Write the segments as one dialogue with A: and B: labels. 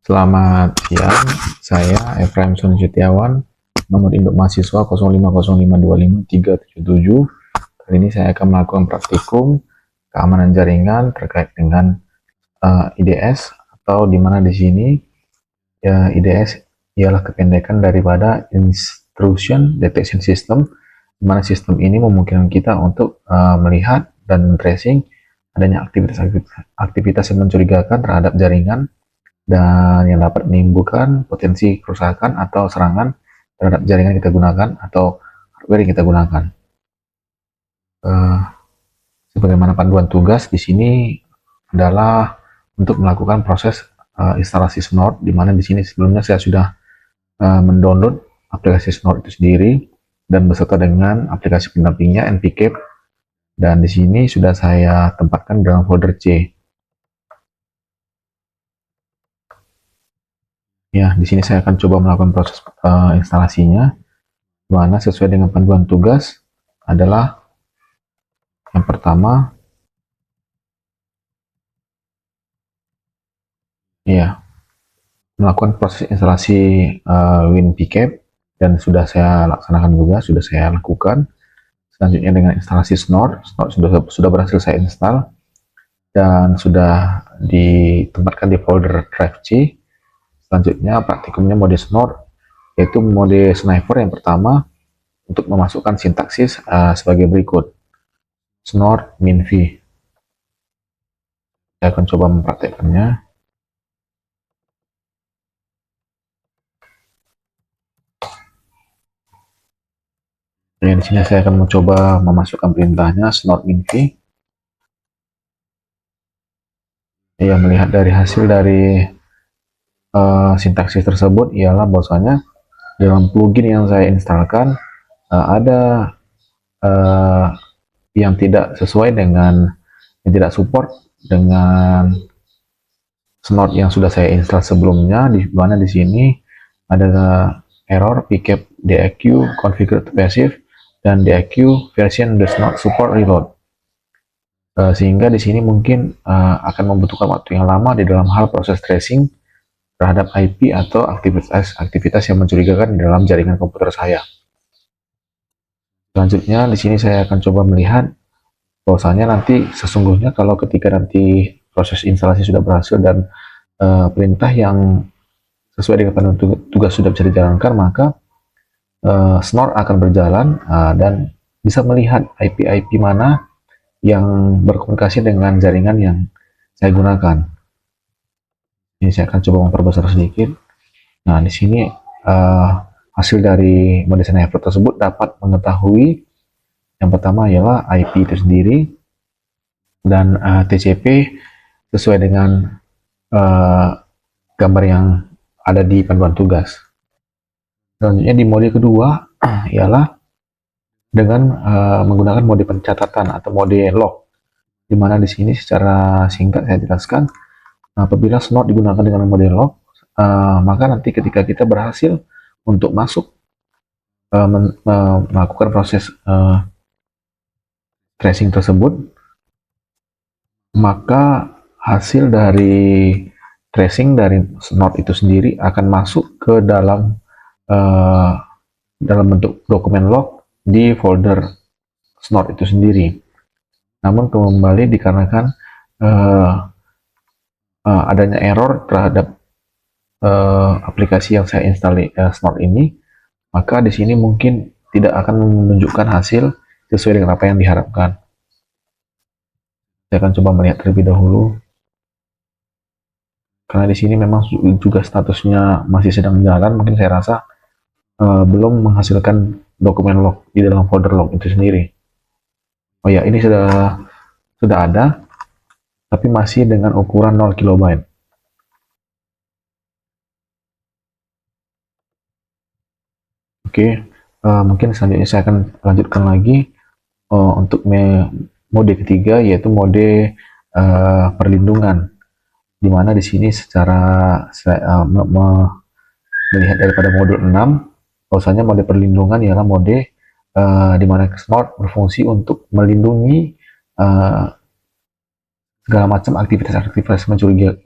A: Selamat siang, saya Efraim Setiawan, nomor induk mahasiswa 050525377. Kali ini saya akan melakukan praktikum keamanan jaringan terkait dengan IDS, atau di mana di sini ya, IDS ialah kependekan daripada Intrusion Detection System, di mana sistem ini memungkinkan kita untuk melihat dan tracing adanya aktivitas yang mencurigakan terhadap jaringan dan yang dapat menimbulkan potensi kerusakan atau serangan terhadap jaringan yang kita gunakan atau hardware yang kita gunakan. Sebagaimana panduan tugas di sini adalah untuk melakukan proses instalasi Snort, di mana di sini sebelumnya saya sudah mendownload aplikasi Snort itu sendiri dan beserta dengan aplikasi pendampingnya npcap, dan di sini sudah saya tempatkan dalam folder C. Ya, di sini saya akan coba melakukan proses instalasinya, di mana sesuai dengan panduan tugas adalah yang pertama, ya, melakukan proses instalasi WinPcap, dan sudah saya laksanakan juga, sudah saya lakukan. Selanjutnya dengan instalasi Snort sudah berhasil saya install dan sudah ditempatkan di folder drive C. Selanjutnya praktikumnya mode Snort, yaitu mode sniper yang pertama, untuk memasukkan sintaksis sebagai berikut: Snort min v. Saya akan coba mempraktekkannya. Dan di sini saya akan mencoba memasukkan perintahnya snort min v. Ya, melihat dari hasil dari sintaksis tersebut ialah bahwasanya dalam plugin yang saya instalkan ada yang tidak sesuai dengan, yang tidak support dengan Snort yang sudah saya install sebelumnya, di mana di sini ada error pcap deaq configured passive dan deaq version does not support reload, sehingga di sini mungkin akan membutuhkan waktu yang lama di dalam hal proses tracing terhadap IP atau aktivitas yang mencurigakan di dalam jaringan komputer saya. Selanjutnya di sini saya akan coba melihat bahwasanya nanti sesungguhnya kalau ketika nanti proses instalasi sudah berhasil dan perintah yang sesuai dengan panduan tugas sudah bisa dijalankan, maka Snort akan berjalan dan bisa melihat IP mana yang berkomunikasi dengan jaringan yang saya gunakan. Ini saya akan coba memperbesar sedikit. Nah, di sini hasil dari mode sniper tersebut dapat mengetahui yang pertama ialah IP itu sendiri dan TCP sesuai dengan gambar yang ada di panduan tugas. Selanjutnya di mode kedua ialah dengan menggunakan mode pencatatan atau mode log, di mana di sini secara singkat saya jelaskan, apabila Snort digunakan dengan mode log, maka nanti ketika kita berhasil untuk masuk melakukan proses tracing tersebut, maka hasil dari tracing dari Snort itu sendiri akan masuk ke dalam bentuk dokumen log di folder Snort itu sendiri. Namun kembali dikarenakan adanya error terhadap aplikasi yang saya install Snort ini, maka di sini mungkin tidak akan menunjukkan hasil sesuai dengan apa yang diharapkan. Saya akan coba melihat terlebih dahulu, karena di sini memang juga statusnya masih sedang jalan. Mungkin saya rasa belum menghasilkan dokumen log di dalam folder log itu sendiri. Oh ya, ini sudah ada, tapi masih dengan ukuran 0 KB. Oke, mungkin selanjutnya saya akan lanjutkan lagi untuk mode ketiga, yaitu mode perlindungan, di mana di sini secara melihat daripada modul 6, bahwasanya mode perlindungan ialah mode di mana Snort berfungsi untuk melindungi segala macam aktivitas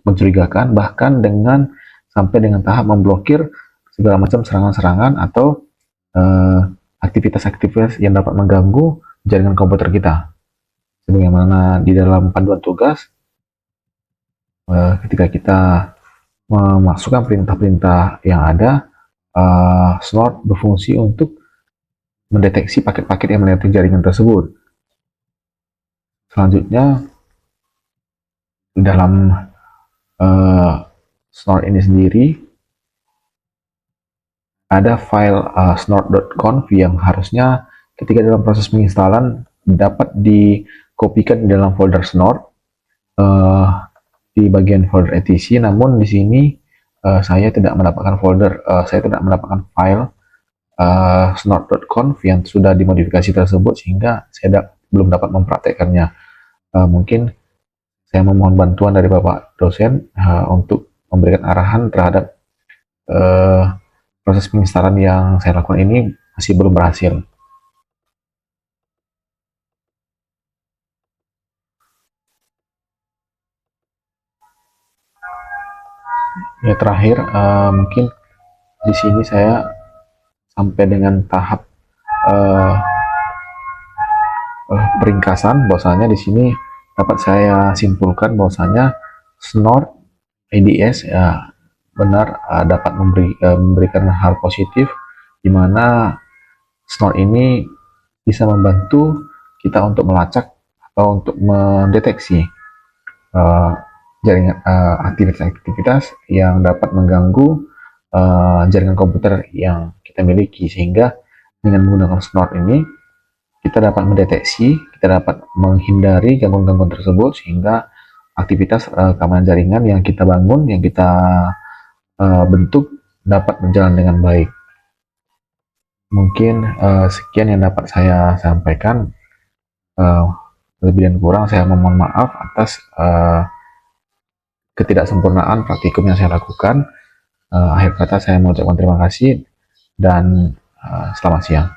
A: mencurigakan, bahkan dengan sampai dengan tahap memblokir segala macam serangan-serangan atau aktivitas-aktivitas yang dapat mengganggu jaringan komputer kita. Sebagaimana di dalam panduan tugas, ketika kita memasukkan perintah-perintah yang ada, Snort berfungsi untuk mendeteksi paket-paket yang melewati jaringan tersebut. Selanjutnya, dalam Snort ini sendiri ada file snort.conf yang harusnya ketika dalam proses penginstalan dapat dikopikan di dalam folder Snort di bagian folder etc. Namun di sini saya tidak mendapatkan file snort.conf yang sudah dimodifikasi tersebut, sehingga saya belum dapat mempraktekkannya. Mungkin saya memohon bantuan dari Bapak dosen untuk memberikan arahan terhadap proses penginstalan yang saya lakukan ini masih belum berhasil. Ya, terakhir mungkin di sini saya sampai dengan tahap peringkasan, bahwasanya di sini dapat saya simpulkan bahwasanya Snort IDS benar dapat memberikan hal positif, di mana Snort ini bisa membantu kita untuk melacak atau untuk mendeteksi jaringan aktivitas-aktivitas yang dapat mengganggu jaringan komputer yang kita miliki, sehingga dengan menggunakan Snort ini kita dapat mendeteksi, kita dapat menghindari gangguan-gangguan tersebut, sehingga aktivitas keamanan jaringan yang kita bangun, yang kita bentuk dapat berjalan dengan baik. Mungkin sekian yang dapat saya sampaikan. Lebih dan kurang saya memohon maaf atas ketidaksempurnaan praktikum yang saya lakukan. Akhir kata saya mengucapkan terima kasih dan selamat siang.